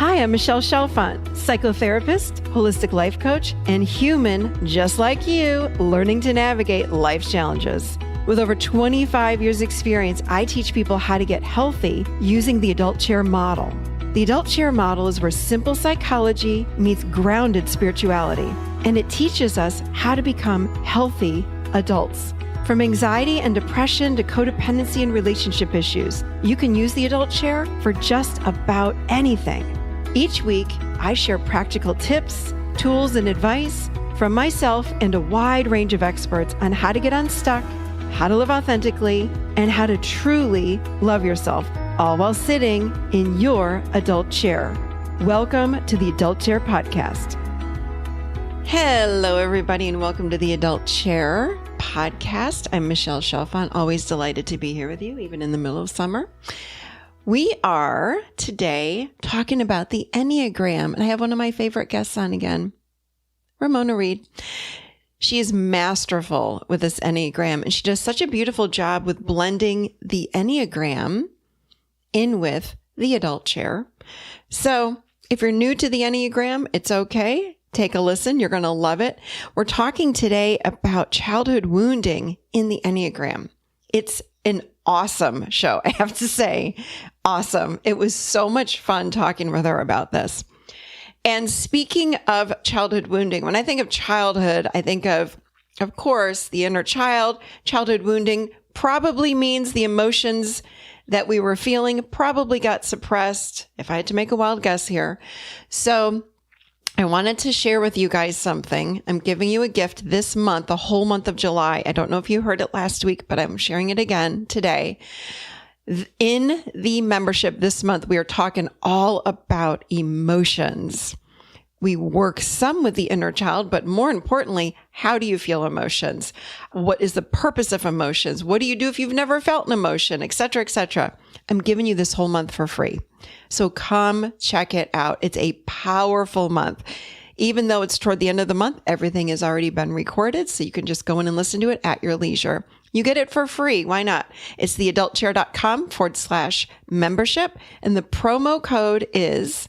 Hi, I'm Michelle Chalfant, psychotherapist, holistic life coach, and human just like you, learning to navigate life's challenges. With over 25 years experience, I teach people how to get healthy using the adult chair model. The adult chair model is where simple psychology meets grounded spirituality, and it teaches us how to become healthy adults. From anxiety and depression to codependency and relationship issues, you can use the adult chair for just about anything. Each week, I share practical tips, tools, and advice from myself and a wide range of experts on how to get unstuck, how to live authentically, and how to truly love yourself, all while sitting in your adult chair. Welcome to the Adult Chair Podcast. Hello, everybody, and welcome to the Adult Chair Podcast. I'm Michelle Chalfant, always delighted to be here with you, even in the middle of summer. We are today talking about the Enneagram, and I have one of my favorite guests on again, Ramona Reid. She is masterful with this Enneagram, and she does such a beautiful job with blending the Enneagram in with the adult chair. So if you're new to the Enneagram, it's okay. Take a listen. You're going to love it. We're talking today about childhood wounding in the Enneagram. It's an awesome show, I have to say. Awesome. It was so much fun talking with her about this. And speaking of childhood wounding, when I think of childhood, I think of course, the inner child. Childhood wounding probably means the emotions that we were feeling probably got suppressed, if I had to make a wild guess here. So I wanted to share with you guys something. I'm giving you a gift this month, the whole month of July. I don't know if you heard it last week, but I'm sharing it again today. In the membership this month, we are talking all about emotions. We work some with the inner child, but more importantly, how do you feel emotions? What is the purpose of emotions? What do you do if you've never felt an emotion, et cetera, et cetera? I'm giving you this whole month for free. So come check it out. It's a powerful month. Even though it's toward the end of the month, everything has already been recorded, so you can just go in and listen to it at your leisure. You get it for free. Why not? It's theadultchair.com/membership. And the promo code is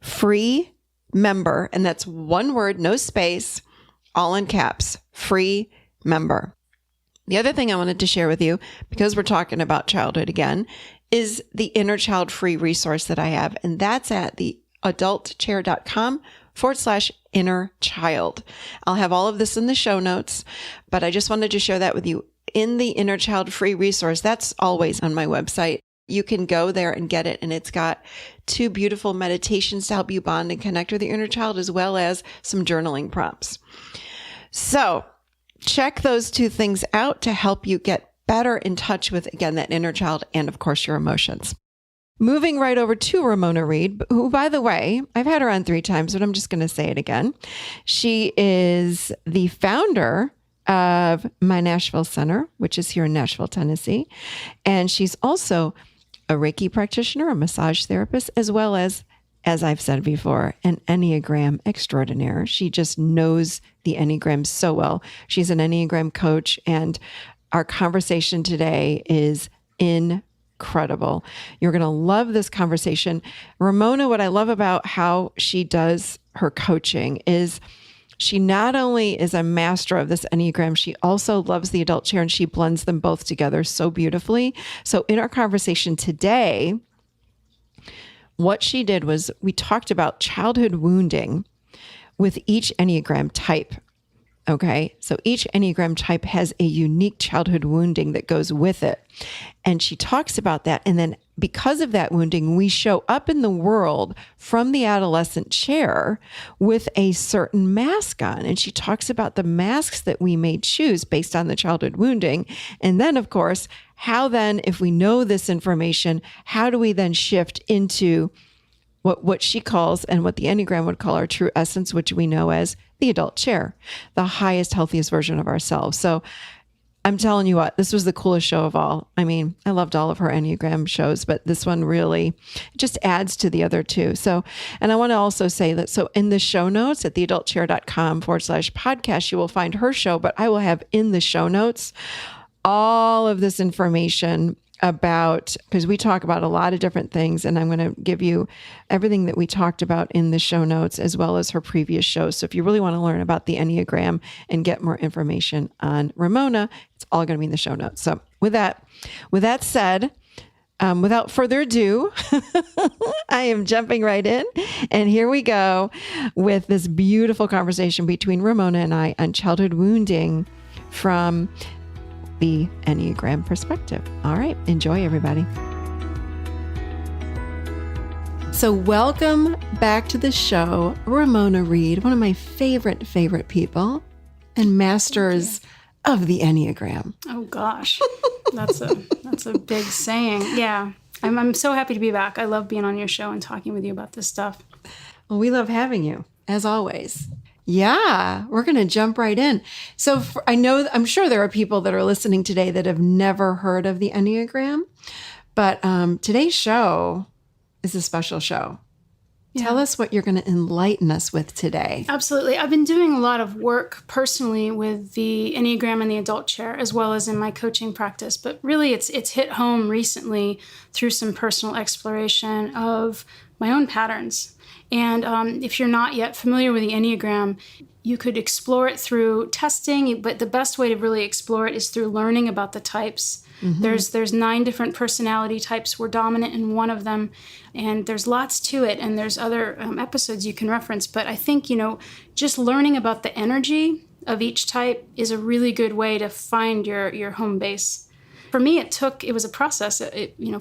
free member. And that's one word, no space, all in caps, free member. The other thing I wanted to share with you, because we're talking about childhood again, is the inner child free resource that I have. And that's at theadultchair.com/inner child. I'll have all of this in the show notes, but I just wanted to share that with you. In the inner child free resource, that's always on my website. You can go there and get it. And it's got 2 beautiful meditations to help you bond and connect with your inner child, as well as some journaling prompts. So check those 2 things out to help you get better in touch with, again, that inner child and, of course, your emotions. Moving right over to Ramona Reid, who, by the way, I've had her on 3 times, but I'm just going to say it again. She is the founder of my Nashville Center, which is here in Nashville, Tennessee. And she's also a Reiki practitioner, a massage therapist, as well as I've said before, an Enneagram extraordinaire. She just knows the Enneagram so well. She's an Enneagram coach, and our conversation today is incredible. You're going to love this conversation. Ramona, what I love about how she does her coaching is she not only is a master of this Enneagram, she also loves the adult chair, and she blends them both together so beautifully. So in our conversation today, what she did was we talked about childhood wounding with each Enneagram type. Okay, so each Enneagram type has a unique childhood wounding that goes with it. And she talks about that. And then because of that wounding, we show up in the world from the adolescent chair with a certain mask on. And she talks about the masks that we may choose based on the childhood wounding. And then, of course, how then, if we know this information, how do we then shift into what she calls, and what the Enneagram would call, our true essence, which we know as the adult chair, the highest, healthiest version of ourselves. So I'm telling you what, this was the coolest show of all. I mean, I loved all of her Enneagram shows, but this one really just adds to the other 2. So, and I want to also say that, so in the show notes at theadultchair.com/podcast, you will find her show, but I will have in the show notes all of this information about, because we talk about a lot of different things, and I'm going to give you everything that we talked about in the show notes as well as her previous shows. So if you really want to learn about the Enneagram and get more information on Ramona, it's all going to be in the show notes. So with that said, without further ado, I am jumping right in. And here we go with this beautiful conversation between Ramona and I on childhood wounding from the Enneagram perspective. All right, enjoy, everybody. So welcome back to the show, Ramona Reid, one of my favorite people and masters of the Enneagram. Oh gosh, that's a big saying. Yeah, I'm so happy to be back. I love being on your show and talking with you about this stuff. Well, we love having you, as always. Yeah, we're going to jump right in. So I'm sure there are people that are listening today that have never heard of the Enneagram, but today's show is a special show. Yeah. Tell us what you're going to enlighten us with today. Absolutely. I've been doing a lot of work personally with the Enneagram and the adult chair, as well as in my coaching practice. But really, it's hit home recently through some personal exploration of my own patterns. And if you're not yet familiar with the Enneagram, you could explore it through testing, but the best way to really explore it is through learning about the types. Mm-hmm. There's 9 different personality types. We're dominant in one of them, and there's lots to it, and there's other episodes you can reference. But I think, just learning about the energy of each type is a really good way to find your home base. For me, it was a process.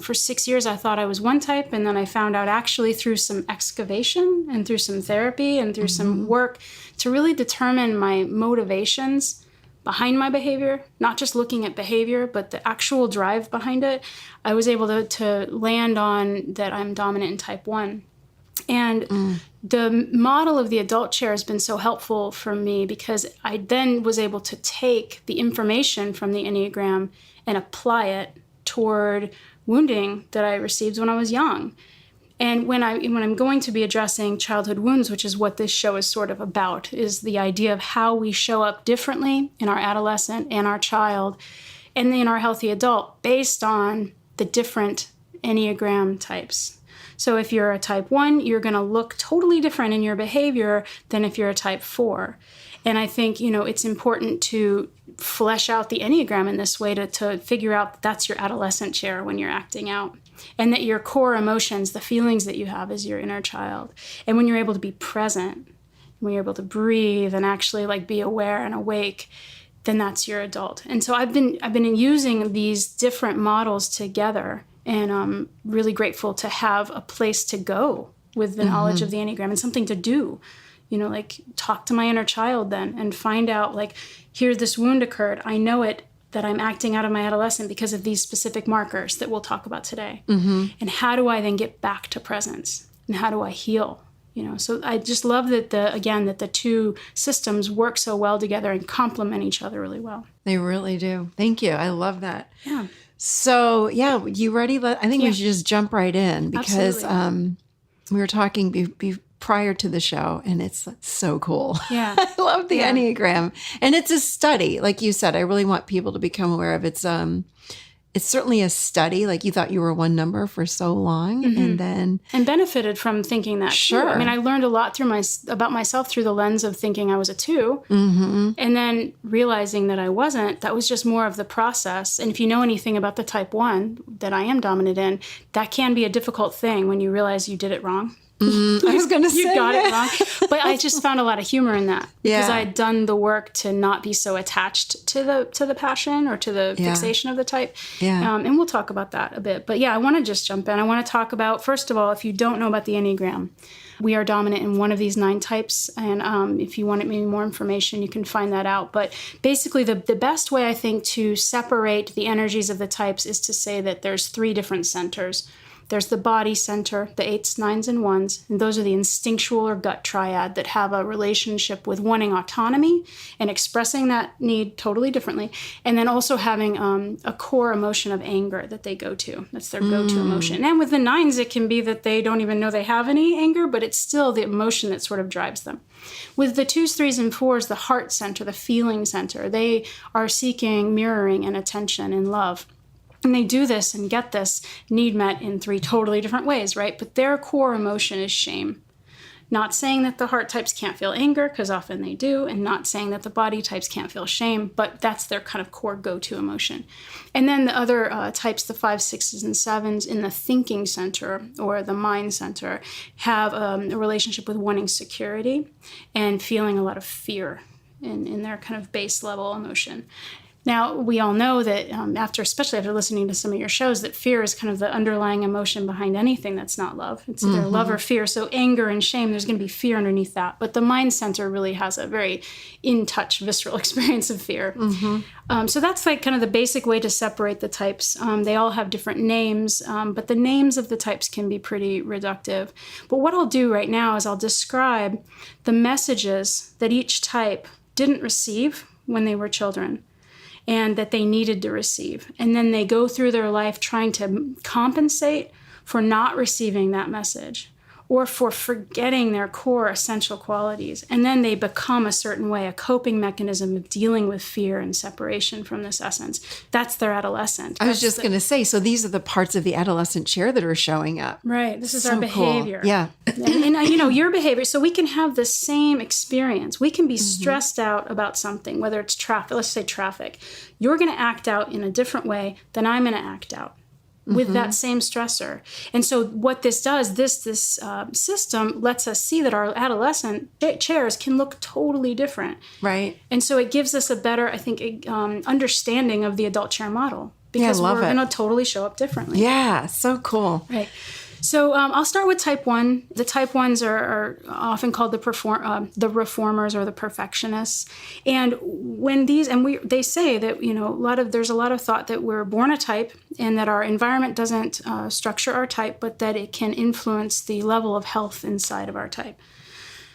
For 6 years, I thought I was one type, and then I found out actually through some excavation and through some therapy and through some work to really determine my motivations behind my behavior, not just looking at behavior, but the actual drive behind it. I was able to land on that I'm dominant in type 1. And the model of the adult chair has been so helpful for me because I then was able to take the information from the Enneagram and apply it toward wounding that I received when I was young. And when I'm going to be addressing childhood wounds, which is what this show is sort of about, is the idea of how we show up differently in our adolescent and our child and in our healthy adult based on the different Enneagram types. So if you're a type 1, you're going to look totally different in your behavior than if you're a type 4. And I think, it's important to flesh out the Enneagram in this way to figure out that that's your adolescent chair when you're acting out. And that your core emotions, the feelings that you have, is your inner child. And when you're able to be present, when you're able to breathe and actually be aware and awake, then that's your adult. And so I've been using these different models together, and I'm really grateful to have a place to go with the knowledge of the Enneagram and something to do. Talk to my inner child then and find out, here this wound occurred. I know it, that I'm acting out of my adolescent because of these specific markers that we'll talk about today. Mm-hmm. And how do I then get back to presence? And how do I heal? So I just love that the two systems work so well together and complement each other really well. They really do. Thank you. I love that. Yeah. So, you ready? I think we should just jump right in because we were talking prior to the show, and it's so cool. Yeah. I love the Enneagram. And it's a study. Like you said, I really want people to become aware of it. It's certainly a study. You thought you were one number for so long, and benefited from thinking that. Sure. Too. I mean, I learned a lot about myself through the lens of thinking I was a 2, and then realizing that I wasn't. That was just more of the process. And if you know anything about the type 1 that I am dominant in, that can be a difficult thing when you realize you did it wrong. I was going to say you got it wrong, but I just found a lot of humor in that because I had done the work to not be so attached to the passion or to the fixation of the type. Yeah. And we'll talk about that a bit. But I want to just jump in. I want to talk about, first of all, if you don't know about the Enneagram, we are dominant in one of these 9 types. And if you want maybe more information, you can find that out. But basically, the best way, I think, to separate the energies of the types is to say that there's 3 different centers. There's the body center, the 8s, 9s, and 1s, and those are the instinctual or gut triad that have a relationship with wanting autonomy and expressing that need totally differently, and then also having a core emotion of anger that they go to. That's their go-to emotion. And with the 9s, it can be that they don't even know they have any anger, but it's still the emotion that sort of drives them. With the 2s, 3s, and 4s, the heart center, the feeling center, they are seeking mirroring and attention and love. And they do this and get this need met in 3 totally different ways, right? But their core emotion is shame. Not saying that the heart types can't feel anger, because often they do, and not saying that the body types can't feel shame, but that's their kind of core go-to emotion. And then the other types, the 5s, 6s, and 7s in the thinking center or the mind center, have a relationship with wanting security and feeling a lot of fear in their kind of base level emotion. Now, we all know that especially after listening to some of your shows, that fear is kind of the underlying emotion behind anything that's not love. It's either love or fear. So anger and shame, there's going to be fear underneath that. But the mind center really has a very in-touch, visceral experience of fear. So that's like kind of the basic way to separate the types. They all have different names, but the names of the types can be pretty reductive. But what I'll do right now is I'll describe the messages that each type didn't receive when they were children, and that they needed to receive. And then they go through their life trying to compensate for not receiving that message or for forgetting their core essential qualities. And then they become a certain way, a coping mechanism of dealing with fear and separation from this essence. That's their adolescent. I was just going to say, so these are the parts of the adolescent chair that are showing up. Right. This is our behavior. Cool. Yeah. and your behavior. So we can have the same experience. We can be stressed out about something, whether it's traffic, let's say traffic. You're going to act out in a different way than I'm going to act out with that same stressor. And so what this does, this system lets us see that our adolescent chairs can look totally different. Right. And so it gives us a better, I think, understanding of the adult chair model, because we're going to totally show up differently. Yeah, so cool. Right. So I'll start with type 1. The type 1s are often called the reformers or the perfectionists. And when they say that, there's a lot of thought that we're born a type and that our environment doesn't structure our type, but that it can influence the level of health inside of our type.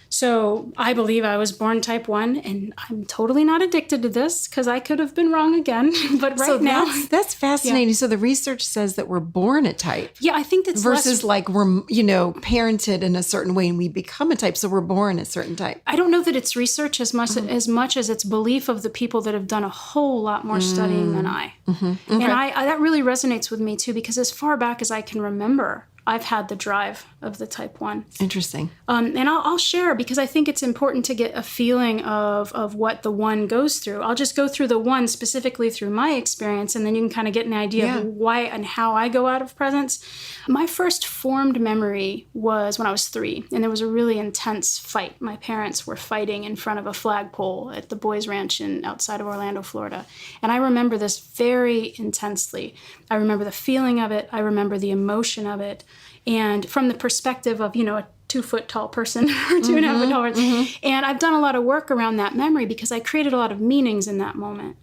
So I believe I was born type 1, and I'm totally not addicted to this because I could have been wrong again. But now... That's fascinating. Yeah. So the research says that we're born a type. Yeah, I think that's versus like we're, parented in a certain way and we become a type. So we're born a certain type. I don't know that it's research as much as it's belief of the people that have done a whole lot more studying than I. Okay. And that really resonates with me too, because as far back as I can remember, I've had the drive of the type 1. Interesting. And I'll share, because I think it's important to get a feeling of what the 1 goes through. I'll just go through the 1 specifically through my experience, and then you can kind of get an idea of why and how I go out of presence. My first formed memory was when I was 3, and there was a really intense fight. My parents were fighting in front of a flagpole at the Boys Ranch outside of Orlando, Florida. And I remember this very intensely. I remember the feeling of it. I remember the emotion of it. And from the perspective of, a 2-foot tall person or 2.5 foot tall person. And I've done a lot of work around that memory because I created a lot of meanings in that moment.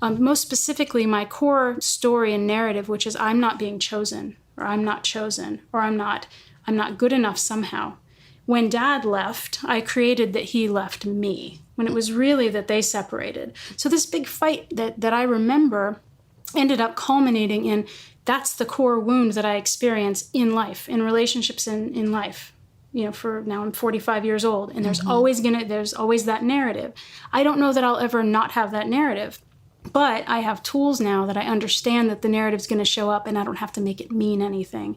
Most specifically, my core story and narrative, which is I'm not being chosen, or I'm not chosen, or I'm not good enough somehow. When Dad left, I created that he left me, when it was really that they separated. So this big fight that I remember ended up culminating in, that's the core wound that I experience in life, in relationships in life. For now I'm 45 years old, and there's always that narrative. I don't know that I'll ever not have that narrative, but I have tools now that I understand that the narrative's going to show up, and I don't have to make it mean anything.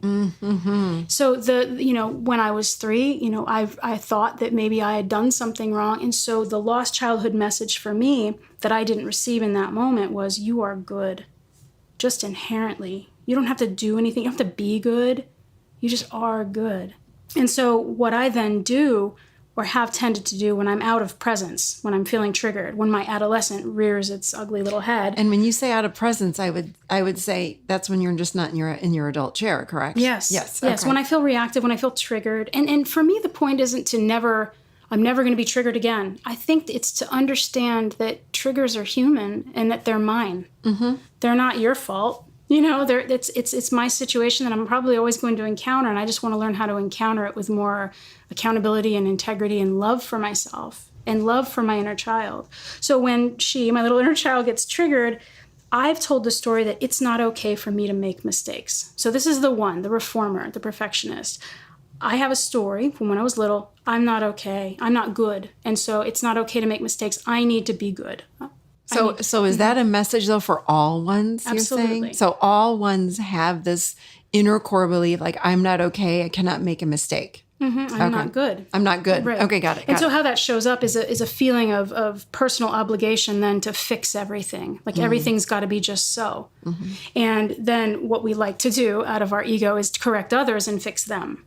So when I was 3, I thought that maybe I had done something wrong, and so the lost childhood message for me that I didn't receive in that moment was, you are good, just inherently. You don't have to do anything. You don't have to be good. You just are good. And so what I then do, or have tended to do when I'm out of presence, when I'm feeling triggered, when my adolescent rears its ugly little head. And when you say out of presence, I would say that's when you're just not in your adult chair, correct? Yes. Okay. When I feel reactive, when I feel triggered. And for me, the point isn't I'm never going to be triggered again. I think it's to understand that triggers are human and that they're mine. They're not your fault. It's my situation that I'm probably always going to encounter, and I just want to learn how to encounter it with more accountability and integrity and love for myself and love for my inner child. So when my little inner child, gets triggered, I've told the story that it's not okay for me to make mistakes. So this is the 1, the reformer, the perfectionist. I have a story from when I was little. I'm not okay. I'm not good. And so it's not okay to make mistakes. I need to be good. So is that a message though for all ones? Absolutely. You're saying? So all ones have this inner core belief, like I'm not okay. I cannot make a mistake. I'm not good. I'm not good. Right. Okay, got it. And so how that shows up is a feeling of personal obligation then to fix everything. Like everything's got to be just so. And then what we like to do out of our ego is to correct others and fix them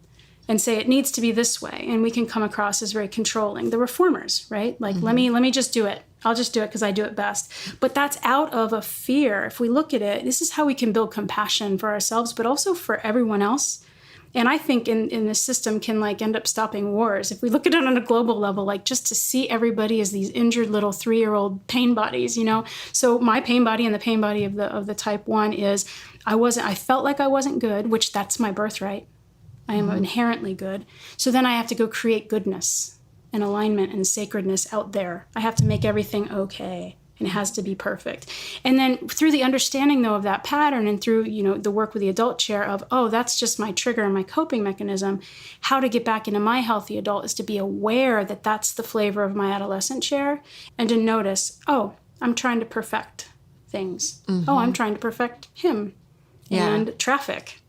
and say it needs to be this way. And we can come across as very controlling. The reformers, right? Like let me just do it. I'll just do it because I do it best. But that's out of a fear. If we look at it, this is how we can build compassion for ourselves, but also for everyone else. And I think in this system can like end up stopping wars. If we look at it on a global level, like just to see everybody as these injured little 3-year-old pain bodies, you know? So my pain body and the pain body of the type 1 is I felt like I wasn't good, which that's my birthright. I am inherently good. So then I have to go create goodness and alignment and sacredness out there. I have to make everything okay. And it has to be perfect. And then through the understanding, though, of that pattern and through, the work with the adult chair of, that's just my trigger and my coping mechanism, how to get back into my healthy adult is to be aware that that's the flavor of my adolescent chair and to notice, I'm trying to perfect things. I'm trying to perfect him and traffic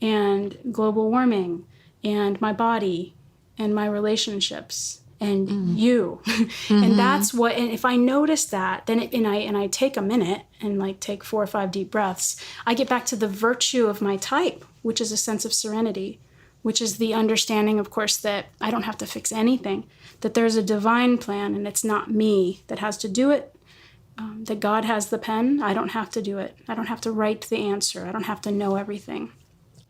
and global warming and my body and my relationships. And you. And that's what, and if I notice that, then I take a minute and like take 4 or 5 deep breaths, I get back to the virtue of my type, which is a sense of serenity, which is the understanding, of course, that I don't have to fix anything, that there's a divine plan and it's not me that has to do it, that God has the pen. I don't have to do it. I don't have to write the answer. I don't have to know everything.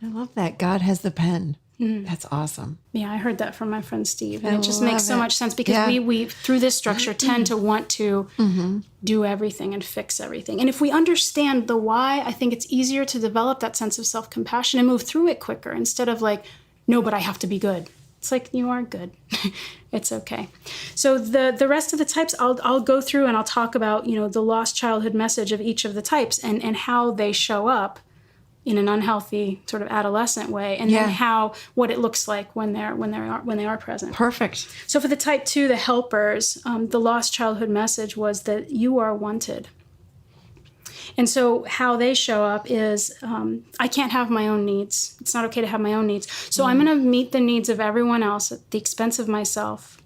I love that. God has the pen. That's awesome. Yeah, I heard that from my friend Steve. And it just makes so much sense because we, through this structure, tend to want to do everything and fix everything. And if we understand the why, I think it's easier to develop that sense of self-compassion and move through it quicker instead of like, no, but I have to be good. It's like, you are good. It's okay. So the rest of the types, I'll go through and I'll talk about, the lost childhood message of each of the types and how they show up in an unhealthy sort of adolescent way, and then what it looks like when they are present. Perfect. So for the type 2, the helpers, the lost childhood message was that you are wanted. And so how they show up is I can't have my own needs. It's not okay to have my own needs. So I'm going to meet the needs of everyone else at the expense of myself.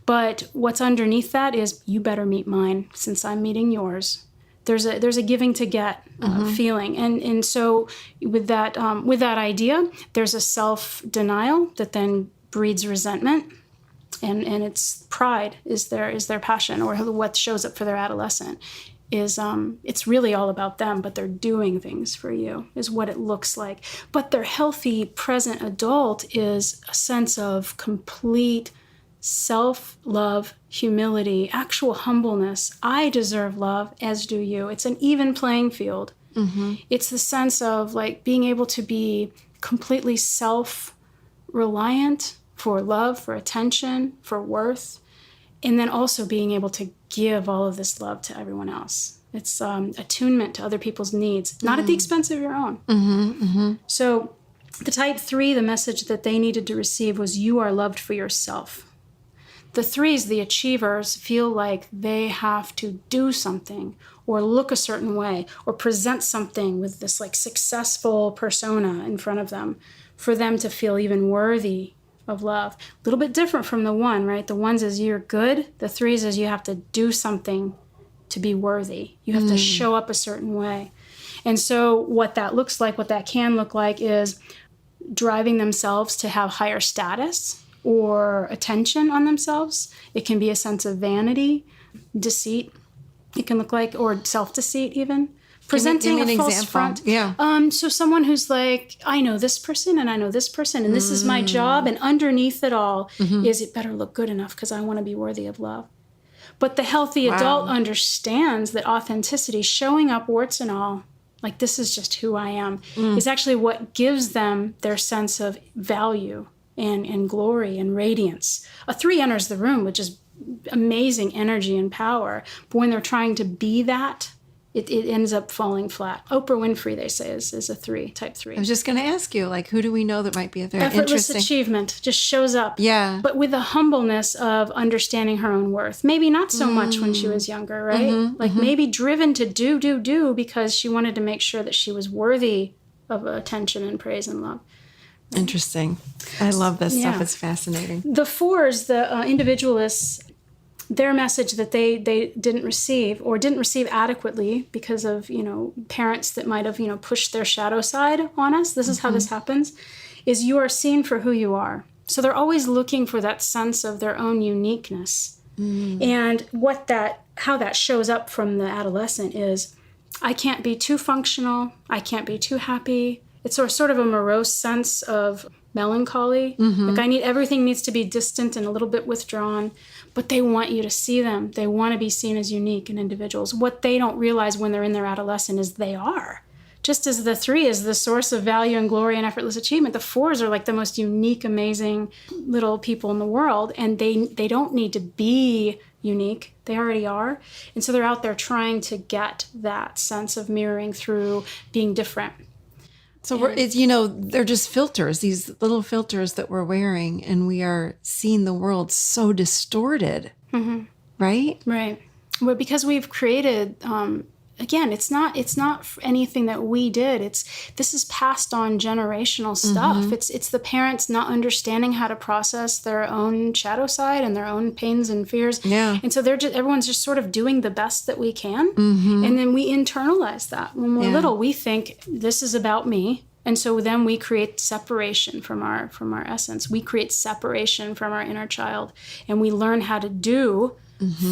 But what's underneath that is you better meet mine since I'm meeting yours. There's a giving to get feeling, and so with that idea, there's a self-denial that then breeds resentment, and it's pride is their passion, or what shows up for their adolescent is it's really all about them, but they're doing things for you is what it looks like. But their healthy present adult is a sense of complete self-love, humility, actual humbleness. I deserve love, as do you. It's an even playing field. It's the sense of like being able to be completely self-reliant for love, for attention, for worth, and then also being able to give all of this love to everyone else. It's attunement to other people's needs, not at the expense of your own. So the type 3, the message that they needed to receive was you are loved for yourself. The 3s, the achievers, feel like they have to do something or look a certain way or present something with this like successful persona in front of them for them to feel even worthy of love. A little bit different from the 1, right? The 1s is you're good. The 3s is you have to do something to be worthy. You have to show up a certain way. And so what that looks like, what that can look like is driving themselves to have higher status or attention on themselves. It can be a sense of vanity, deceit. It can look like, or self-deceit even. Presenting a false front. Yeah. So someone who's like, I know this person and I know this person and this is my job. And underneath it all is it better look good enough because I want to be worthy of love. But the healthy adult understands that authenticity, showing up warts and all, like this is just who I am, is actually what gives them their sense of value and glory and radiance. A 3 enters the room with just amazing energy and power. But when they're trying to be that it ends up falling flat. Oprah Winfrey, they say, is a 3, type 3. I was just going to ask you, like, who do we know that might be a 3? Effortless achievement just shows up. Yeah. But with the humbleness of understanding her own worth. Maybe not so much when she was younger, right? Maybe driven to do because she wanted to make sure that she was worthy of attention and praise and love. Interesting. I love this stuff. It's fascinating. The 4s, the individualists, their message that they didn't receive or didn't receive adequately because of, parents that might have, pushed their shadow side on us. This is how this happens, is you are seen for who you are. So they're always looking for that sense of their own uniqueness. And how that shows up from the adolescent is, I can't be too functional. I can't be too happy. It's sort of a morose sense of melancholy. Like everything needs to be distant and a little bit withdrawn, but they want you to see them. They want to be seen as unique and individuals. What they don't realize when they're in their adolescent is they are. Just as the 3 is the source of value and glory and effortless achievement, the 4s are like the most unique, amazing little people in the world, and they don't need to be unique. They already are. And so they're out there trying to get that sense of mirroring through being different. So they're just filters, these little filters that we're wearing, and we are seeing the world so distorted, right? Right. Well, because we've created, again, it's not anything that we did. This is passed on generational stuff. It's the parents not understanding how to process their own shadow side and their own pains and fears. Yeah. And so everyone's just sort of doing the best that we can. And then we internalize that. When we're little, we think this is about me. And so then we create separation from our essence. We create separation from our inner child, and we learn how to do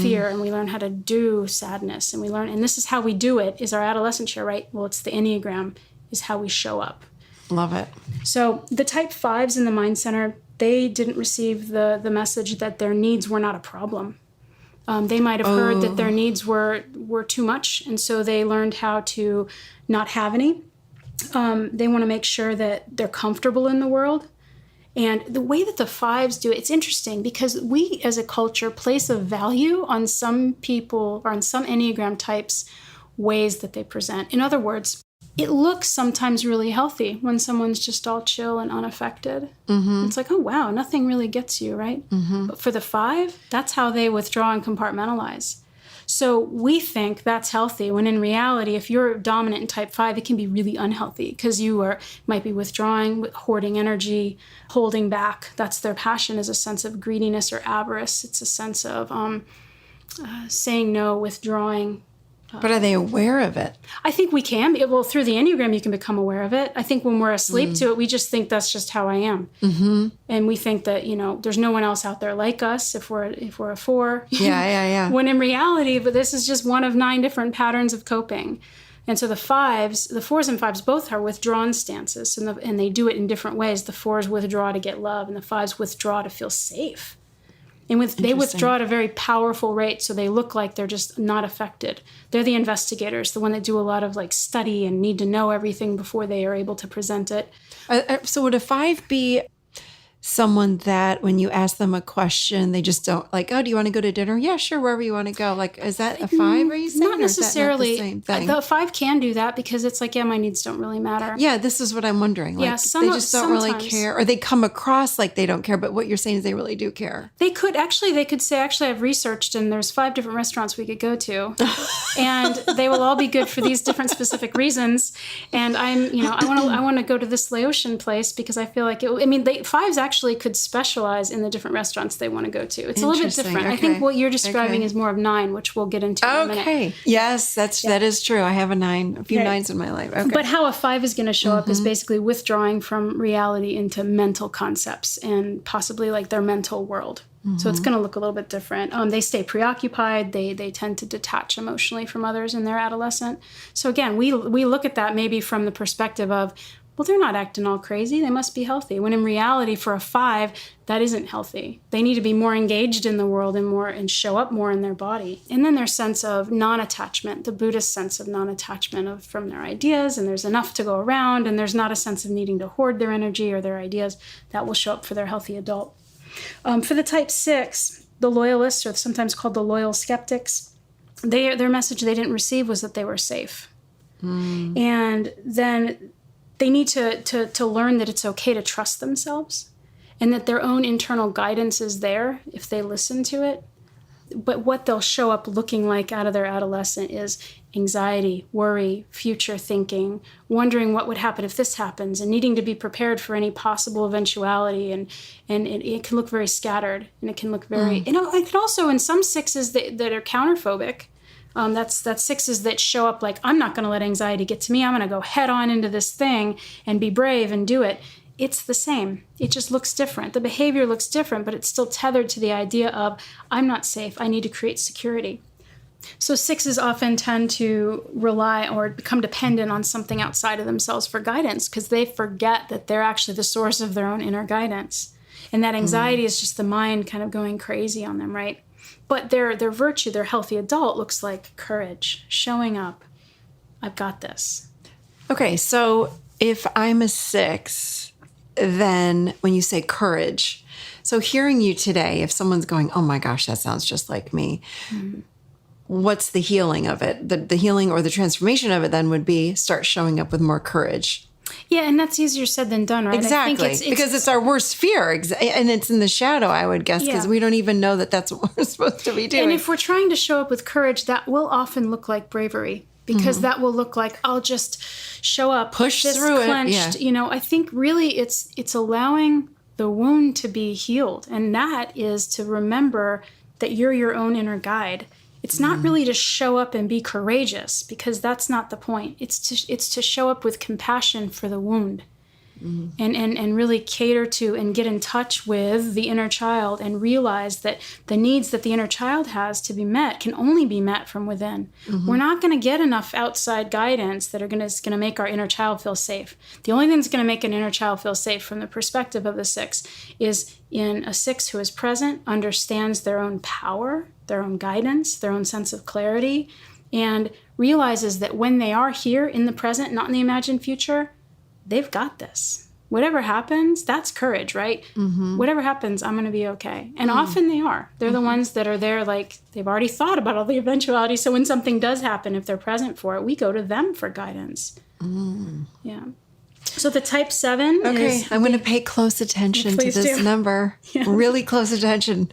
fear, and we learn how to do sadness, and this is how we do it, is our adolescent share, right? Well, it's the Enneagram is how we show up. Love it. So the type 5s in the Mind Center, they didn't receive the message that their needs were not a problem. They might have heard that their needs were too much, and so they learned how to not have any. They want to make sure that they're comfortable in the world. And the way that the 5s do it, it's interesting because we as a culture place a value on some people or on some Enneagram types' ways that they present. In other words, it looks sometimes really healthy when someone's just all chill and unaffected. It's like, oh, wow, nothing really gets you, right? But for the 5, that's how they withdraw and compartmentalize. So we think that's healthy, when in reality, if you're dominant in type 5, it can be really unhealthy because you might be withdrawing, hoarding energy, holding back. That's their passion, is a sense of greediness or avarice. It's a sense of saying no, withdrawing. But are they aware of it? I think we can. Well, through the Enneagram, you can become aware of it. I think when we're asleep to it, we just think that's just how I am. And we think that, there's no one else out there like us if we're a 4. Yeah. When in reality, but this is just one of 9 different patterns of coping. And so the 4s and 5s both are withdrawn stances, and they do it in different ways. The 4s withdraw to get love, and the 5s withdraw to feel safe. And they withdraw at a very powerful rate, so they look like they're just not affected. They're the investigators, the one that do a lot of study and need to know everything before they are able to present it. So would a 5 be someone that when you ask them a question, they just don't do you want to go to dinner? Yeah, sure, wherever you want to go. Is that a 5, are you saying? Not necessarily. Or is that not the same thing? The 5 can do that because it's my needs don't really matter. Yeah, this is what I'm wondering. They just don't sometimes. really care, or they come across like they don't care, but what you're saying is they really do care. They could say, I've researched and there's 5 different restaurants we could go to and they will all be good for these different specific reasons. And I want to go to this Laotian place because I feel like 5s actually could specialize in the different restaurants they want to go to. It's a little bit different. Okay. I think what you're describing is more of 9, which we'll get into in a minute. Okay. Yes, that is true. I have a few 9s in my life. Okay. But how a 5 is going to show up is basically withdrawing from reality into mental concepts and possibly their mental world. So it's going to look a little bit different. They stay preoccupied. They tend to detach emotionally from others in their adolescent. So again, we look at that maybe from the perspective of, well, they're not acting all crazy. They must be healthy. When in reality, for a 5, that isn't healthy. They need to be more engaged in the world and show up more in their body. And then their sense of non-attachment, the Buddhist sense of non-attachment from their ideas, and there's enough to go around, and there's not a sense of needing to hoard their energy or their ideas. That will show up for their healthy adult. For the type 6, the loyalists, or sometimes called the loyal skeptics, their message they didn't receive was that they were safe. And then they need to learn that it's okay to trust themselves and that their own internal guidance is there if they listen to it. But what they'll show up looking like out of their adolescent is anxiety, worry, future thinking, wondering what would happen if this happens, and needing to be prepared for any possible eventuality. And it can look very scattered, and it can look very, it can also, in some sixes that are counterphobic, that's sixes that show up like, I'm not going to let anxiety get to me. I'm going to go head on into this thing and be brave and do it. It's the same. It just looks different. The behavior looks different, but it's still tethered to the idea of, I'm not safe. I need to create security. So sixes often tend to rely or become dependent on something outside of themselves for guidance because they forget that they're actually the source of their own inner guidance. And that anxiety is just the mind kind of going crazy on them, right? But their virtue, their healthy adult, looks like courage, showing up. I've got this. Okay, so if I'm a 6, then when you say courage, so hearing you today, if someone's going, oh my gosh, that sounds just like me, what's the healing of it? The healing or the transformation of it then would be start showing up with more courage. Yeah, and that's easier said than done, right? Exactly, I think because it's our worst fear, and it's in the shadow, I would guess, because we don't even know that that's what we're supposed to be doing. And if we're trying to show up with courage, that will often look like bravery, because that will look like, I'll just show up, push through clenched. it. Yeah. I think really it's allowing the wound to be healed, and that is to remember that you're your own inner guide. It's not really to show up and be courageous, because that's not the point. It's to show up with compassion for the wound, and really cater to and get in touch with the inner child and realize that the needs that the inner child has to be met can only be met from within. We're not going to get enough outside guidance that are going to make our inner child feel safe. The only thing that's going to make an inner child feel safe from the perspective of the 6 is in a 6 who is present, understands their own power, their own guidance, their own sense of clarity, and realizes that when they are here in the present, not in the imagined future, they've got this. Whatever happens, that's courage, right? Whatever happens, I'm going to be okay. And often they are. They're the ones that are there, like, they've already thought about all the eventualities. So when something does happen, if they're present for it, we go to them for guidance. Yeah. So the type 7 is... I'm going to pay close attention to this number. Yes. Really close attention.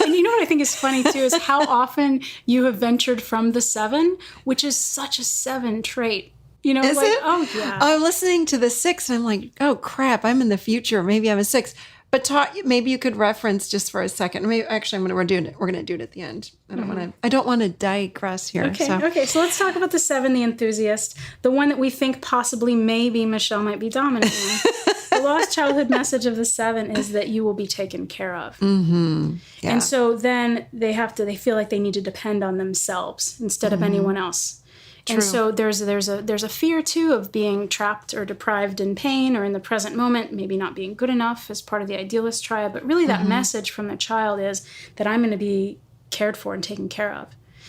And you know what I think is funny, too, is how often you have ventured from the 7, which is such a 7 trait. Is like, it? Oh, yeah. I'm listening to the 6 and I'm like, oh, crap, I'm in the future. Maybe I'm a 6. But maybe you could reference just for a second. Maybe actually, we're going to do it at the end. I don't want to digress here. Okay. So let's talk about the 7, the enthusiast, the one that we think possibly maybe Michelle might be dominant in. The lost childhood message of the 7 is that you will be taken care of. Yeah. And so then they feel like they need to depend on themselves instead of anyone else. True. And so there's a fear, too, of being trapped or deprived in pain or in the present moment, maybe not being good enough as part of the idealist triad. But really that message from the child is that I'm going to be cared for and taken care of.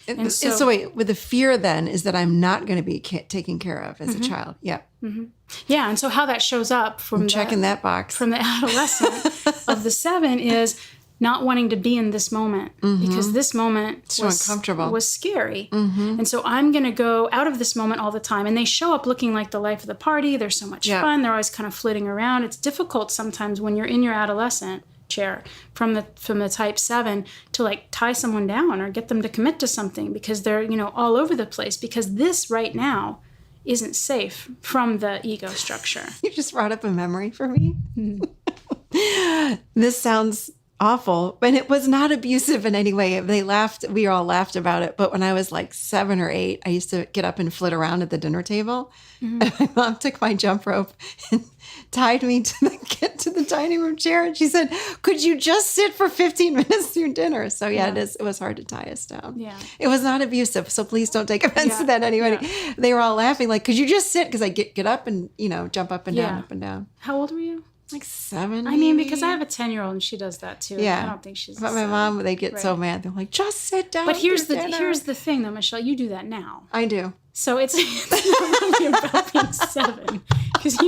And so wait, with the fear then is that I'm not going to be taken care of as a child. Yeah. Yeah. And so how that shows up from checking that box from the adolescent of the 7 is not wanting to be in this moment because this moment was scary. And so I'm going to go out of this moment all the time. And they show up looking like the life of the party. They're so much fun. They're always kind of flitting around. It's difficult sometimes when you're in your adolescent chair from the type 7 to like tie someone down or get them to commit to something because they're, all over the place, because this right now isn't safe from the ego structure. You just brought up a memory for me. This sounds awful, and it was not abusive in any way. We all laughed about it. But when I was like 7 or 8, I used to get up and flit around at the dinner table. And my mom took my jump rope and tied me to the dining room chair. And she said, could you just sit for 15 minutes through dinner? So it was hard to tie us down. Yeah. It was not abusive. So please don't take offense to that, anybody. Yeah. They were all laughing like, could you just sit? Because I get up and, jump up and down, up and down. How old were you? Like 7. I mean, because I have a 10-year-old and she does that too. Yeah. I don't think she's. But my mom, they get so mad. They're like, just sit down. But here's the thing, though, Michelle. You do that now. I do. So it's not really about being 7 because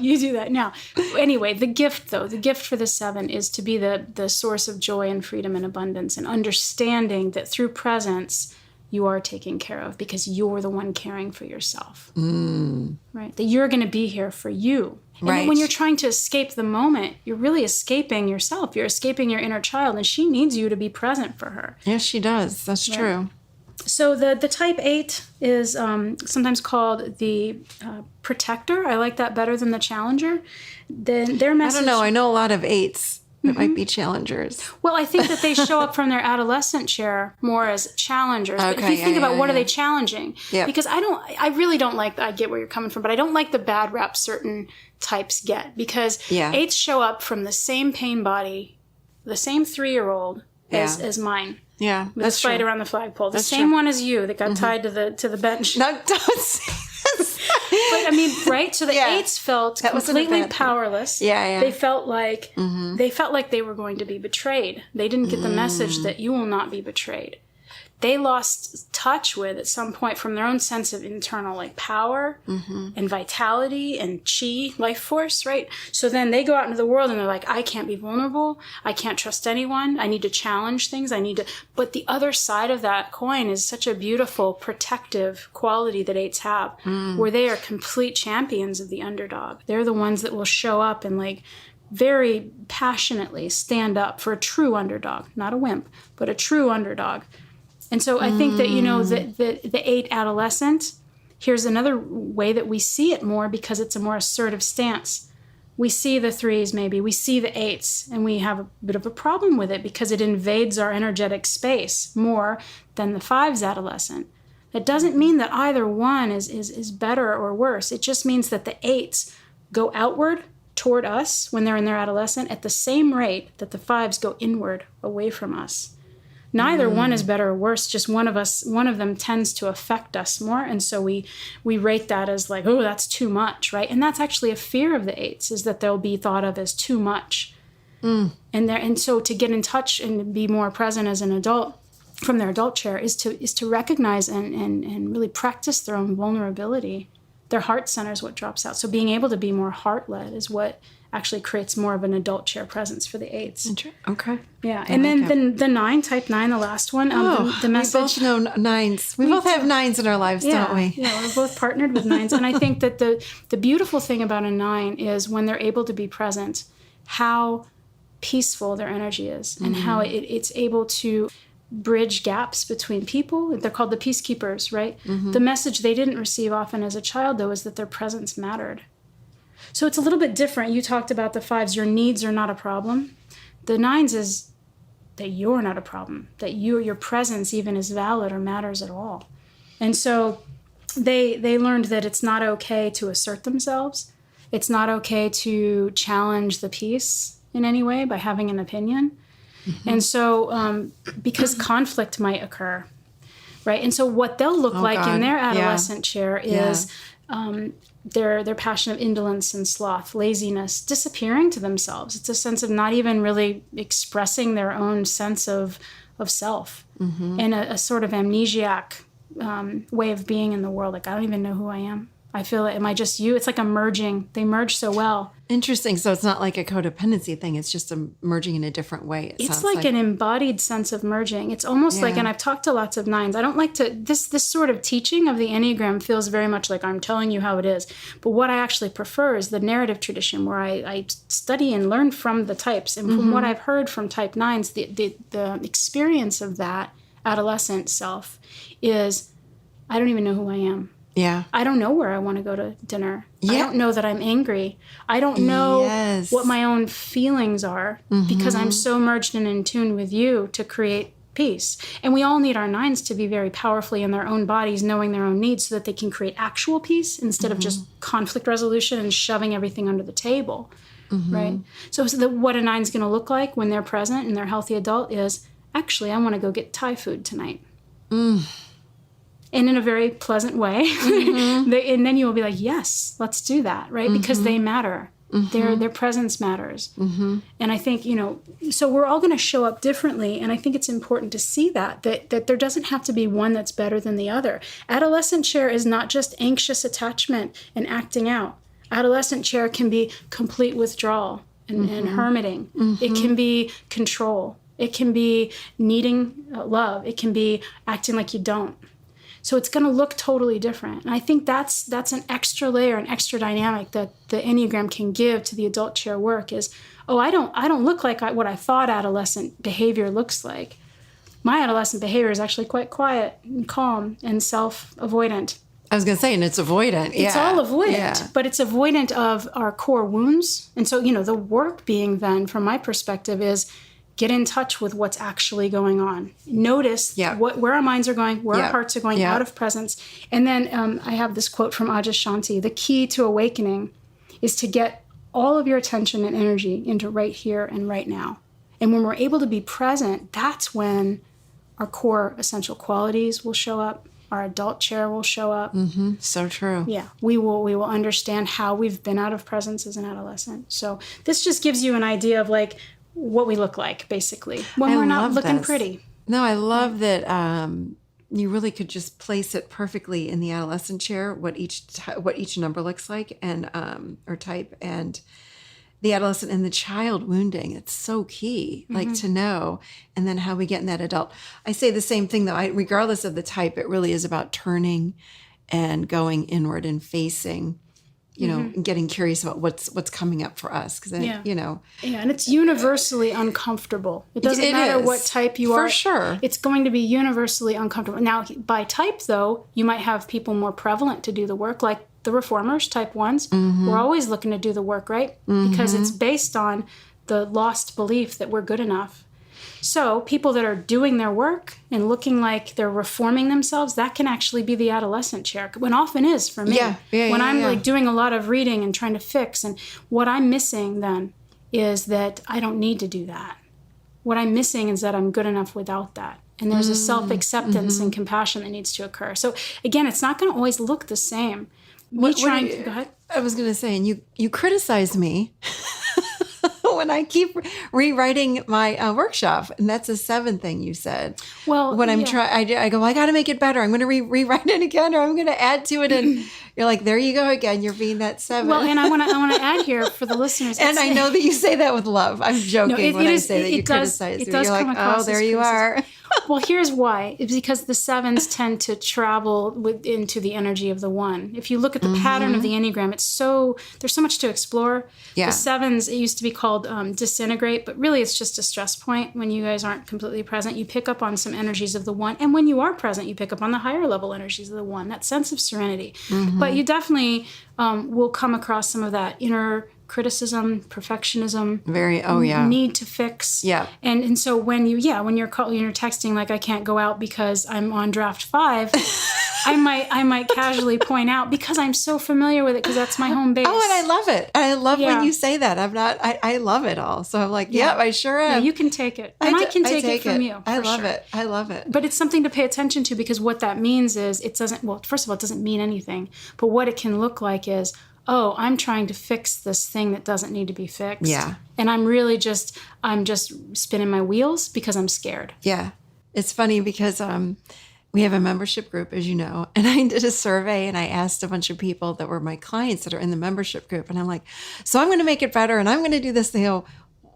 you do that now. Anyway, the gift for the 7 is to be the source of joy and freedom and abundance and understanding that through presence, you are taken care of because you're the one caring for yourself, right? That you're going to be here for you. And Right. when you're trying to escape the moment, you're really escaping yourself. You're escaping your inner child, and she needs you to be present for her. Yes, she does. That's true. So the type 8 is sometimes called the protector. I like that better than the challenger. Then their message. I don't know. I know a lot of 8s that might be challengers. Well, I think that they show up from their adolescent chair more as challengers. But if Okay, you think about what are yeah. they challenging? Yep. Because I really don't like, I get where you're coming from, but I don't like the bad rap certain types get. Because Yeah. 8s show up from the same pain body, the same 3-year-old as mine. Yeah, With that's the fight true. around the flagpole. The That's same true. one as you that got tied to the bench. No, don't say this. But I mean, right? So the Yeah. 8s felt That wasn't a completely bad thing. powerless. Yeah. They felt like they were going to be betrayed. They didn't get the message that you will not be betrayed. They lost touch with at some point from their own sense of internal like power and vitality and chi, life force, right? So then they go out into the world and they're like, I can't be vulnerable. I can't trust anyone. I need to challenge things. But the other side of that coin is such a beautiful protective quality that 8s have, where they are complete champions of the underdog. They're the ones that will show up and like very passionately stand up for a true underdog, not a wimp, but a true underdog. And so I think that, the 8 adolescent, here's another way that we see it more because it's a more assertive stance. We see the 3s maybe, we see the 8s, and we have a bit of a problem with it because it invades our energetic space more than the 5s adolescent. That doesn't mean that either one is better or worse. It just means that the 8s go outward toward us when they're in their adolescent at the same rate that the 5s go inward away from us. Neither one is better or worse, just one of them tends to affect us more. And so we rate that as like, oh, that's too much, right? And that's actually a fear of the 8s, is that they'll be thought of as too much. And so to get in touch and be more present as an adult from their adult chair is to recognize and really practice their own vulnerability. Their heart center is what drops out. So being able to be more heart-led is what actually creates more of an adult chair presence for the 8s. Okay. Yeah, and then the 9, type 9, the last one. The message. We both know 9s. We both have 9s in our lives, don't we? Yeah, we're both partnered with 9s. And I think that the beautiful thing about a 9 is when they're able to be present, how peaceful their energy is and how it's able to bridge gaps between people. They're called the peacekeepers, right? The message they didn't receive often as a child, though, is that their presence mattered. So it's a little bit different. You talked about the 5s. Your needs are not a problem. The 9s is that you're not a problem, that your presence even is valid or matters at all. And so they learned that it's not okay to assert themselves. It's not okay to challenge the peace in any way by having an opinion. And so because conflict might occur, right? And so what they'll look like in their adolescent chair is their passion of indolence and sloth, laziness, disappearing to themselves. It's a sense of not even really expressing their own sense of self, and a sort of amnesiac way of being in the world. Like, I don't even know who I am. I feel like, am I just you? It's like a merging. They merge so well. Interesting. So it's not like a codependency thing. It's just a merging in a different way. It's like an embodied sense of merging. It's almost like, and I've talked to lots of 9s. I don't like to, this sort of teaching of the Enneagram feels very much like I'm telling you how it is. But what I actually prefer is the narrative tradition where I study and learn from the types. And from what I've heard from type 9s, the experience of that adolescent self is, I don't even know who I am. Yeah. I don't know where I want to go to dinner. I don't know that I'm angry. I don't know what my own feelings are because I'm so merged and in tune with you to create peace. And we all need our 9s to be very powerfully in their own bodies, knowing their own needs so that they can create actual peace instead of just conflict resolution and shoving everything under the table, right? So what a 9's going to look like when they're present and they're healthy adult is, actually, I want to go get Thai food tonight. And in a very pleasant way. And then you will be like, yes, let's do that, right? Because they matter. Their presence matters. And I think, so we're all going to show up differently. And I think it's important to see that there doesn't have to be one that's better than the other. Adolescent chair is not just anxious attachment and acting out. Adolescent chair can be complete withdrawal and hermiting. It can be control. It can be needing love. It can be acting like you don't. So it's going to look totally different. And I think that's an extra layer, an extra dynamic that the Enneagram can give to the adult chair work is, oh, I don't look like what I thought adolescent behavior looks like. My adolescent behavior is actually quite quiet and calm and self-avoidant. I was going to say, and it's avoidant. It's all avoidant, but it's avoidant of our core wounds. And so, the work being then, from my perspective, is get in touch with what's actually going on. Notice where our minds are going, where our hearts are going, out of presence. And then I have this quote from Adyashanti: the key to awakening is to get all of your attention and energy into right here and right now. And when we're able to be present, that's when our core essential qualities will show up. Our adult chair will show up. Mm-hmm. So true. Yeah, we will understand how we've been out of presence as an adolescent. So this just gives you an idea of like what we look like, basically, when we're not looking pretty. No, I love that you really could just place it perfectly in the adolescent chair, what each number looks like, and or type, and the adolescent and the child wounding. It's so key, like to know, and then how we get in that adult. I say the same thing though. Regardless of the type, it really is about turning and going inward and facing, and getting curious about what's coming up for us. Because and it's universally uncomfortable. It doesn't matter what type you are. For sure. It's going to be universally uncomfortable. Now, by type though, you might have people more prevalent to do the work, like the reformers, type 1s. We're always looking to do the work, right? Because it's based on the lost belief that we're good enough. So people that are doing their work and looking like they're reforming themselves, that can actually be the adolescent chair. When often is for me. When I'm like doing a lot of reading and trying to fix, and what I'm missing then is that I don't need to do that. What I'm missing is that I'm good enough without that. And there's a self-acceptance and compassion that needs to occur. So again, it's not going to always look the same. Go ahead. I was going to say, and you criticize me when I keep rewriting my workshop, and that's a 7 thing you said. Well, when I'm trying, I go, I got to make it better. I'm going to rewrite it again, or I'm going to add to it, and you're like, there you go again. You're being that 7. Well, and I want to add here for the listeners. And I know that you say that with love. I'm joking when I say that you criticize me. You're like, oh, there you are. Well, here's why. It's because the 7s tend to travel into the energy of the 1. If you look at the pattern of the Enneagram, there's so much to explore. Yeah. The 7s, it used to be called disintegrate, but really it's just a stress point. When you guys aren't completely present, you pick up on some energies of the 1. And when you are present, you pick up on the higher level energies of the 1, that sense of serenity. But you definitely will come across some of that inner criticism, perfectionism, need to fix. Yeah. And so when you're texting like, I can't go out because I'm on draft 5, I might casually point out, because I'm so familiar with it, because that's my home base. Oh, and I love it. I love when you say that. I love it all. So I'm like, I sure am. Yeah, you can take it. And I can take it from you. I love it. I love it. But it's something to pay attention to, because what that means is first of all, it doesn't mean anything. But what it can look like is, oh, I'm trying to fix this thing that doesn't need to be fixed. Yeah. And I'm just spinning my wheels because I'm scared. Yeah. It's funny because we have a membership group, as you know, and I did a survey and I asked a bunch of people that were my clients that are in the membership group. And I'm like, so I'm going to make it better and I'm going to do this. They go,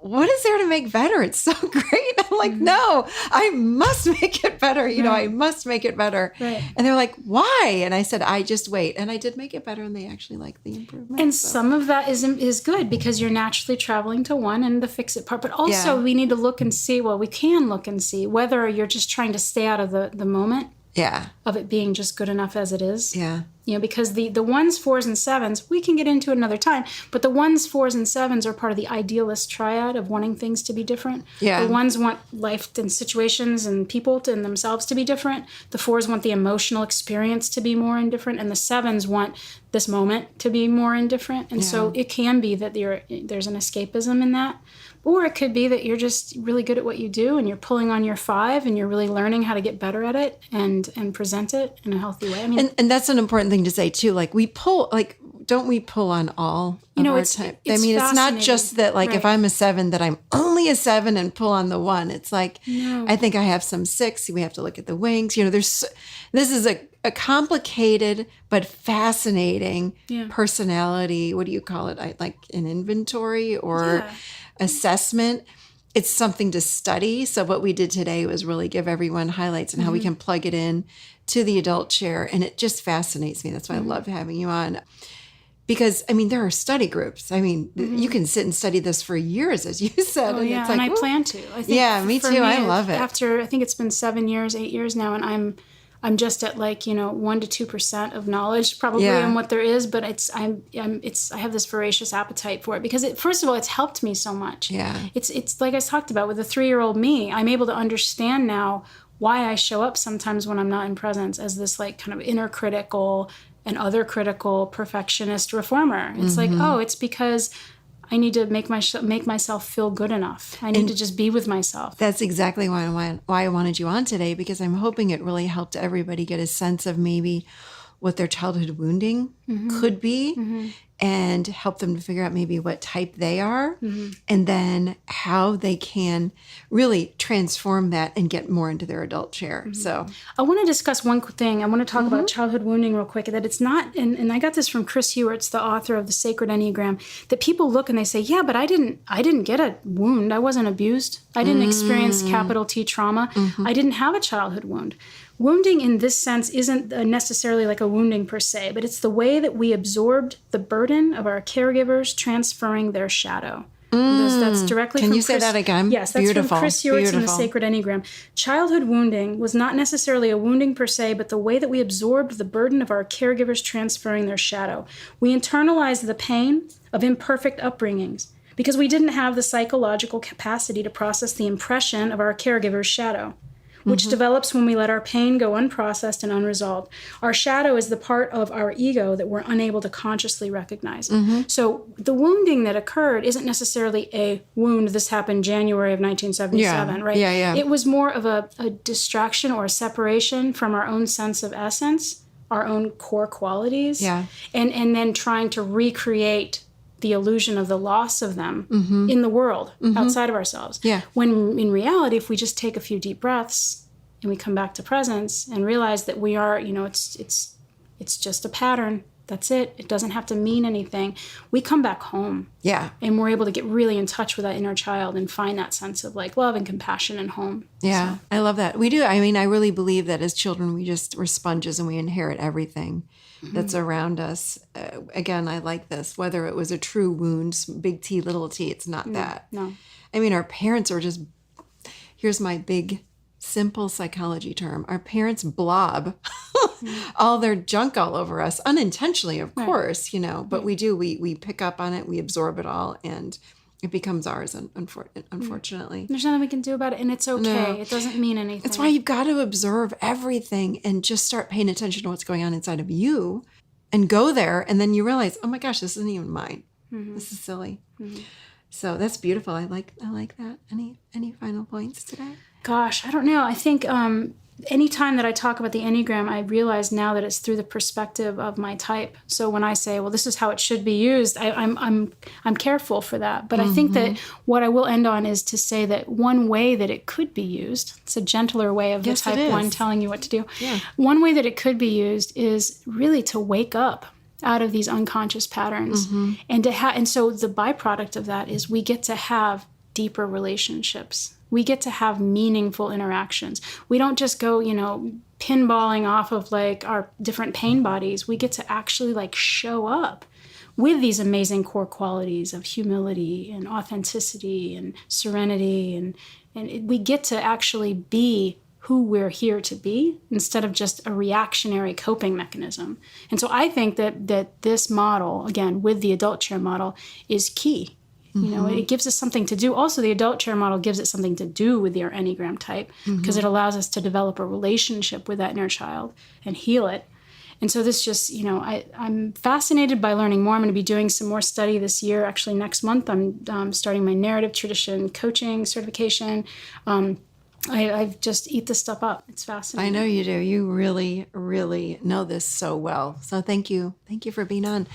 what is there to make better? It's so great. I'm like, no, I must make it better. I must make it better. Right. And they're like, why? And I said, I just wait. And I did make it better, and they actually like the improvement. And some of that is good, because you're naturally traveling to 1 and the fix it part. But also we need to look and see, we can look and see whether you're just trying to stay out of the moment. Yeah. Of it being just good enough as it is. Yeah. Because the 1s, 4s, and 7s, we can get into it another time, but the 1s, 4s, and 7s are part of the idealist triad of wanting things to be different. Yeah. The 1s want life and situations and people and themselves to be different. The 4s want the emotional experience to be more indifferent, and the 7s want this moment to be more indifferent. And so it can be that there's an escapism in that. Or it could be that you're just really good at what you do and you're pulling on your 5 and you're really learning how to get better at it and present it in a healthy way. I mean, and that's an important thing to say too. Like don't we pull on all of our time? It's not just that if I'm a 7 that I'm only a 7 and pull on the 1. It's like, I think I have some 6. We have to look at the wings. This is a complicated but fascinating personality. What do you call it? Like an inventory or assessment. it's something to study. So what we did today was really give everyone highlights and how we can plug it in to the adult chair. And it just fascinates me. That's why I love having you on. Because, I mean, there are study groups. I mean, you can sit and study this for years, as you said. Oh, and yeah, it's like, and I plan to. I think yeah, me too. I love it. After, I think it's been 7 years, 8 years now, and I'm just at 1 to 2% of knowledge probably on what there is, but I have this voracious appetite for it because first of all, it's helped me so much. Yeah. It's like I talked about with the 3-year-old me, I'm able to understand now why I show up sometimes when I'm not in presence as this kind of inner critical and other critical perfectionist reformer. It's it's because I need to make myself feel good enough. I need to just be with myself. That's exactly why I wanted you on today, because I'm hoping it really helped everybody get a sense of maybe what their childhood wounding could be and help them to figure out maybe what type they are and then how they can really transform that and get more into their adult chair. So I want to discuss one thing. I want to talk about childhood wounding real quick, that it's not, and I got this from Chris Hewert's, the author of The Sacred Enneagram, that people look and they say, yeah, but I didn't get a wound. I wasn't abused. I didn't experience capital T trauma. I didn't have a childhood wound. Wounding in this sense isn't necessarily like a wounding per se, but it's the way that we absorbed the burden of our caregivers transferring their shadow. That's directly Can from you say that again? Yes, that's Beautiful. from Chris Hewert's in The Sacred Enneagram. Childhood wounding was not necessarily a wounding per se, but the way that we absorbed the burden of our caregivers transferring their shadow. We internalized the pain of imperfect upbringings because we didn't have the psychological capacity to process the impression of our caregiver's shadow, which develops when we let our pain go unprocessed and unresolved. Our shadow is the part of our ego that we're unable to consciously recognize. So the wounding that occurred isn't necessarily a wound. This happened January of 1977, right? Yeah. It was more of a distraction or a separation from our own sense of essence, our own core qualities, and then trying to recreate the illusion of the loss of them in the world outside of ourselves. Yeah. When in reality, if we just take a few deep breaths and we come back to presence and realize that we are, it's just a pattern. That's it. It doesn't have to mean anything. We come back home. Yeah. And we're able to get really in touch with that inner child and find that sense of love and compassion and home. Yeah. So. I love that. We do. I mean, I really believe that as children, we're sponges and we inherit everything that's around us. Again, I like this, whether it was a true wound, big T, little t, it's not that. No. I mean, our parents are just, here's my big, simple psychology term. Our parents blob all their junk all over us, unintentionally, of course, but we do, we pick up on it, we absorb it all, and it becomes ours, unfortunately. There's nothing we can do about it, and it's okay. No. It doesn't mean anything. That's why you've got to observe everything and just start paying attention to what's going on inside of you and go there, and then you realize, oh my gosh, this isn't even mine. This is silly. So that's beautiful. I like that. Any final points today? Gosh, I don't know. I think anytime that I talk about the Enneagram, I realize now that it's through the perspective of my type. So when I say, well, this is how it should be used, I'm careful for that. But I think that what I will end on is to say that one way that it could be used, it's a gentler way of the type 1 telling you what to do. Yeah. One way that it could be used is really to wake up out of these unconscious patterns. And so the byproduct of that is we get to have deeper relationships. We get to have meaningful interactions. We don't just go, pinballing off of our different pain bodies. We get to actually show up with these amazing core qualities of humility and authenticity and serenity. And we get to actually be who we're here to be instead of just a reactionary coping mechanism. And so I think that this model, again, with the adult chair model, is key. It gives us something to do. Also, the adult chair model gives it something to do with your Enneagram type because it allows us to develop a relationship with that inner child and heal it. And so this just, I'm fascinated by learning more. I'm going to be doing some more study this year. Actually, next month, I'm starting my narrative tradition coaching certification. I just eat this stuff up. It's fascinating. I know you do. You really, really know this so well. So thank you. Thank you for being on.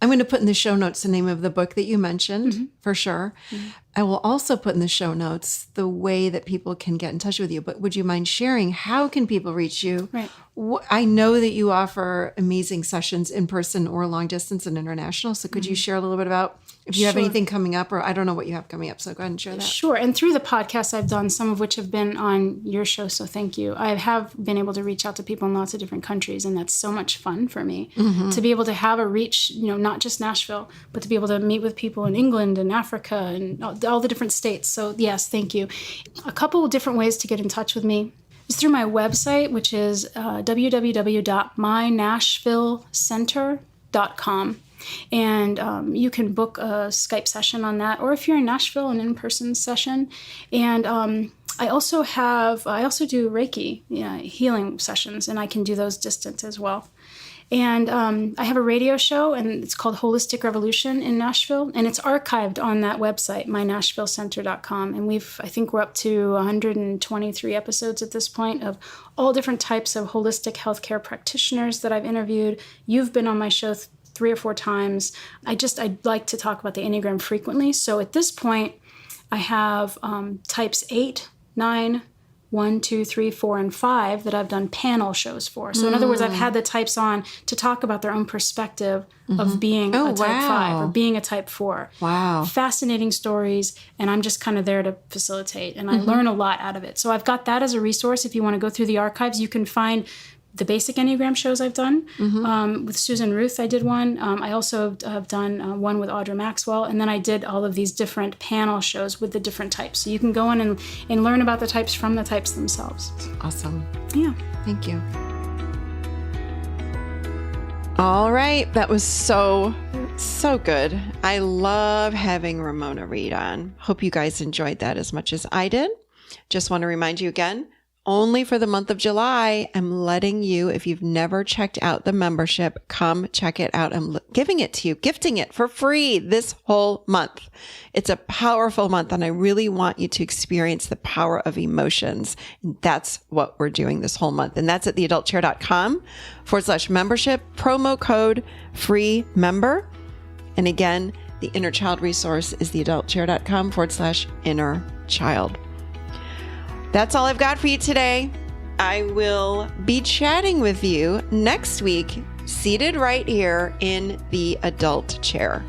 I'm going to put in the show notes the name of the book that you mentioned for sure. I will also put in the show notes the way that people can get in touch with you. But would you mind sharing how can people reach you? Right. I know that you offer amazing sessions in person or long distance and international. So could you share a little bit about if you have anything coming up, or I don't know what you have coming up. So go ahead and share that. Sure. And through the podcast I've done, some of which have been on your show. So thank you. I have been able to reach out to people in lots of different countries. And that's so much fun for me to be able to have a reach, not just Nashville, but to be able to meet with people in England and Africa and all the different states. So yes, thank you. A couple of different ways to get in touch with me is through my website, which is www.mynashvillecenter.com. And you can book a Skype session on that, or if you're in Nashville, an in-person session. And I also do Reiki healing sessions, and I can do those distant as well. And I have a radio show, and it's called Holistic Revolution in Nashville, and it's archived on that website, mynashvillecenter.com. And I think we're up to 123 episodes at this point of all different types of holistic healthcare practitioners that I've interviewed. You've been on my show 3 or 4 times. I'd like to talk about the Enneagram frequently. So at this point, I have types 8, 9, 1, 2, 3, 4, and 5 that I've done panel shows for. So in other words, I've had the types on to talk about their own perspective of being a type 5 or being a type 4. Wow. Fascinating stories, and I'm just kind of there to facilitate, and I learn a lot out of it. So I've got that as a resource. If you want to go through the archives, you can find the basic Enneagram shows I've done. With Susan Ruth, I did one. I also have done one with Audra Maxwell. And then I did all of these different panel shows with the different types. So you can go in and learn about the types from the types themselves. Awesome. Yeah. Thank you. All right. That was so good. I love having Ramona Reid on. Hope you guys enjoyed that as much as I did. Just want to remind you again, only for the month of July, I'm letting you, if you've never checked out the membership, come check it out. I'm giving it to you, gifting it for free this whole month. It's a powerful month, and I really want you to experience the power of emotions. And that's what we're doing this whole month. And that's at theadultchair.com/membership, promo code free member. And again, the inner child resource is theadultchair.com/inner child. That's all I've got for you today. I will be chatting with you next week, seated right here in the adult chair.